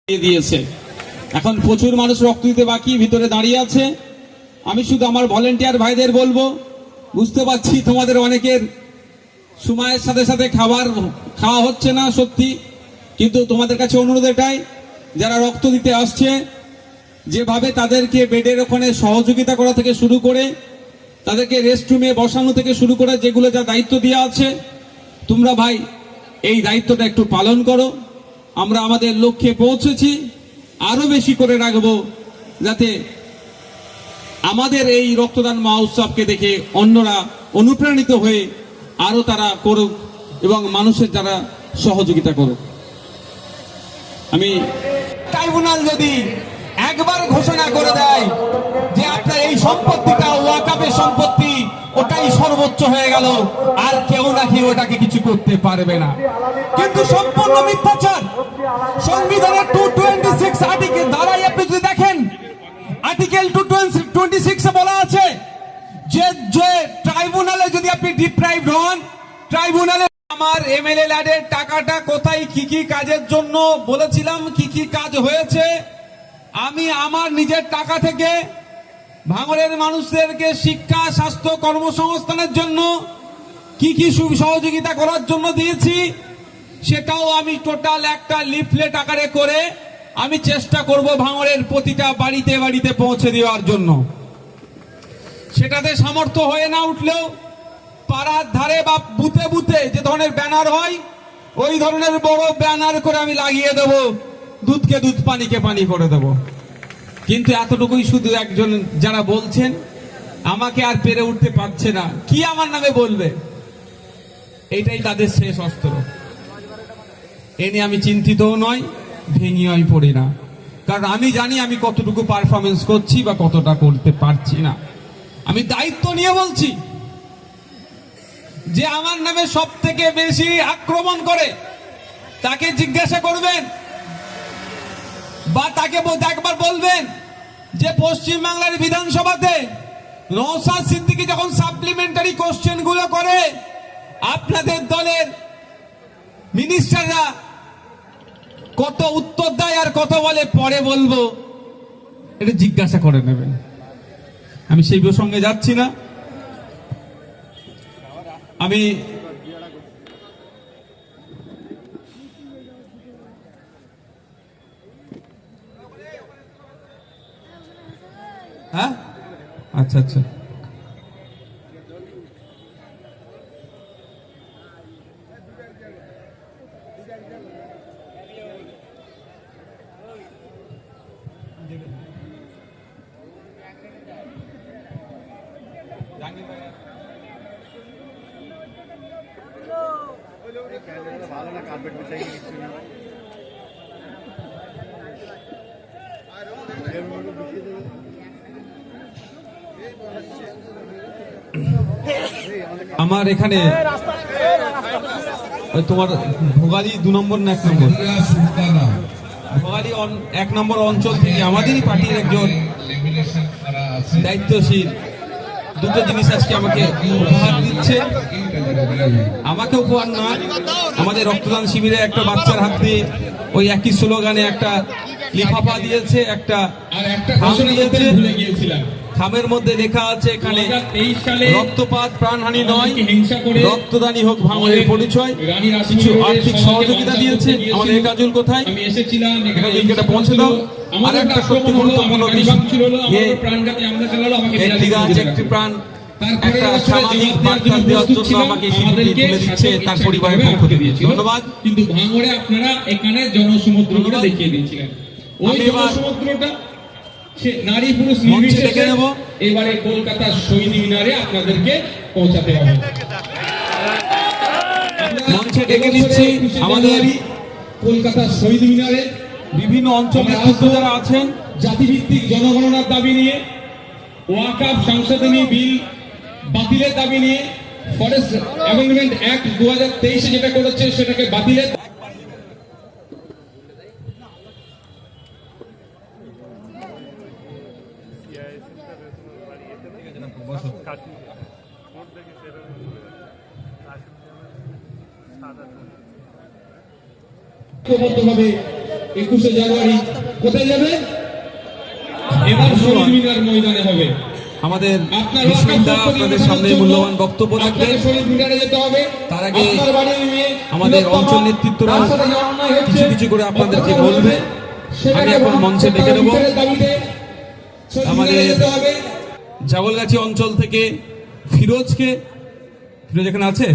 দিয়েছে। এখন প্রচুর মানুষ রক্ত দিতে বাকি ভিতরে দাঁড়িয়ে আছে। আমি শুধু আমার ভলেন্টিয়ার ভাইদের বলবো, বুঝতে পারছি তোমাদের অনেকের সময়ের সাথে সাথে খাওয়া হচ্ছে না সত্যি, কিন্তু তোমাদের কাছে অনুরোধ এটাই, যারা রক্ত দিতে আসছে যেভাবে তাদেরকে বেডের ওখানে সহযোগিতা করা থেকে শুরু করে তাদেরকে রেস্টরুমে বসানো থেকে শুরু করে যেগুলো যা দায়িত্ব দেওয়া আছে, তোমরা ভাই এই দায়িত্বটা একটু পালন করো। আমরা আমাদের লক্ষ্যে পৌঁছেছি, আরো বেশি করে রাখবো যাতে আমাদের এই রক্তদান মহোৎসবকে দেখে অন্যরা অনুপ্রাণিত হয়ে আরো তারা করুক এবং মানুষের যারা সহযোগিতা করুক। আমি ট্রাইব্যুনাল যদি একবার ঘোষণা করে দেয় যে আপনার এই সম্পত্তিটা ওয়াকাফের সম্পত্তি, ওটাই সর্বোচ্চ হয়ে গেল, আর কেউ নাকি ওটাকে কিছু করতে পারবে না, কিন্তু সম্পূর্ণ মিথ্যাচার। সংবিধানের 226 আর্টিকেল দ্বারাই আপনি যদি দেখেন, আর্টিকেল 226 এ বলা আছে যে ট্রাইব্যুনালে যদি আপনি ডিপ্রাইভড হন, ট্রাইব্যুনালে আমার এমএলএ ল্যাডের টাকাটা কোথায় কি কি কাজের জন্য বলেছিলাম, কি কি কাজ হয়েছে, আমি আমার নিজের টাকা থেকে ভাঙড়ের মানুষদেরকে শিক্ষা, স্বাস্থ্য, কর্মসংস্থানের জন্য কি কি সহযোগিতা করার জন্য দিয়েছি, সেটাও আমি টোটাল একটা লিফলেট আকারে করে আমি চেষ্টা করব ভাঙড়ের প্রতিটা বাড়িতে বাড়িতে পৌঁছে দেওয়ার জন্য। সেটাতে সামর্থ্য হয়ে না উঠলেও পাড়ার ধারে বা বুথে বুথে যে ধরনের ব্যানার হয়, ওই ধরনের বড় ব্যানার করে আমি লাগিয়ে দেব, দুধকে দুধ, পানিকে পানি করে দেব। কিন্তু এতটুকুই শুধু একজন যারা বলছেন আমাকে আর পেরে উঠতে পারছে না, কি আমার নামে বলবে, এটাই তাদের শেষ অস্ত্র। এ নিয়ে আমি চিন্তিতও নয়, ভেঙে আমি পড়ি না, কারণ আমি জানি আমি কতটুকু পারফরমেন্স করছি বা কতটা করতে পারছি না। আমি দায়িত্ব নিয়ে বলছি, যে আমার নামে সব থেকে বেশি আক্রমণ করে তাকে জিজ্ঞাসা করবেন বা তাকে একবার বলবেন যে পশ্চিমবাংলার বিধানসভাতে নওশাদ সিদ্দিকী যখন সাপ্লিমেন্টারি কোশ্চেন গুলো করে আপনাদের দলের মিনিস্টাররা কত উত্তর দেয় আর কত বলে পরে বলবো, এটা জিজ্ঞাসা করে নেবেন। আমি সেই প্রসঙ্গে যাচ্ছি না। আমি হ্যাঁ আচ্ছা আচ্ছা ভালো না, কার্পেট বিছাই কিছু না। আমার এখানে তোমার ভোগালী 2 নম্বর না 1 নম্বর, ভোগালী 1 নম্বর অঞ্চল থেকে আমাদেরই পার্টির একজন দায়িত্বশীল দুটো জিনিস আজকে আমাকে উপহার দিচ্ছে। আমাকে উপহার না, আমাদের রক্তদান শিবিরে একটা বাচ্চার হাত দিয়ে ওই একই স্লোগানে একটা লিফাফা দিয়েছে, একটা থাম দিয়েছে। থামের মধ্যে লেখা আছে এখানে রক্তপাত প্রাণহানি নয়, রক্তদানই হোক ভাঙড়ের পরিচয়। কিছু আর্থিক সহযোগিতা দিয়েছে আমাদের কাজল কোথায়, এটা পৌঁছে দাও। আর একটা সত্যি গুরুত্বপূর্ণ বিষয়, একটি গাছ একটি প্রাণ, একটা সামাজিক বার্তা দেওয়ার জন্য আমাকে স্বীকৃতি তুলে দিচ্ছে তার পরিবারের পক্ষ থেকে। ধন্যবাদ। কিন্তু ভাঙড়ে আপনারা এখানে জনসমুদ্রটা দেখিয়ে দিয়েছিলেন, ওই জনসমুদ্রটা নারী পুরুষ নির্বিশেষে এবারে কলকাতার শহীদ মিনারে আপনাদেরকে পৌঁছাতে হবে। মঞ্চে ডেকে দিচ্ছি আমাদের কলকাতার শহীদ মিনারে বিভিন্ন অঞ্চলের যারা আছেন, জাতিভিত্তিক জনগণনার দাবি নিয়ে, ওয়াকাফ সংশোধনী বিল বাতিলের দাবি নিয়ে, ফরেস্ট অ্যামেন্ডমেন্ট অ্যাক্ট 2023 যেটা করেছে সেটাকে বাতিলের ঐক্যবদ্ধভাবে 21শে জানুয়ারি কোথায় যাবে? এবার শহীদ মিনার ময়দানে হবে। আমাদের আপনার বিস্মিতা আপনাদের সামনে মূল্যবান বক্তব্য রাখবেন। আপনাকে শহীদ মিনারে যেতে হবে। তার আগে আপনার বাড়ির মেয়ে আমাদের তিলোত্তমা, অঞ্চল নেতৃত্বরা তার সাথে যে অন্যায় হচ্ছে, কিছু কিছু করে আপনাদেরকে অত্যাচার বলবে। হবে, সেটাকে আমি এখন মঞ্চে ডেকে তার নেব। বিচারের দাবিতে শহীদ আমাদের মিনারে যেতে হবে। জাবলগাছি অঞ্চল থেকে ফিরোজ এখানে আছে?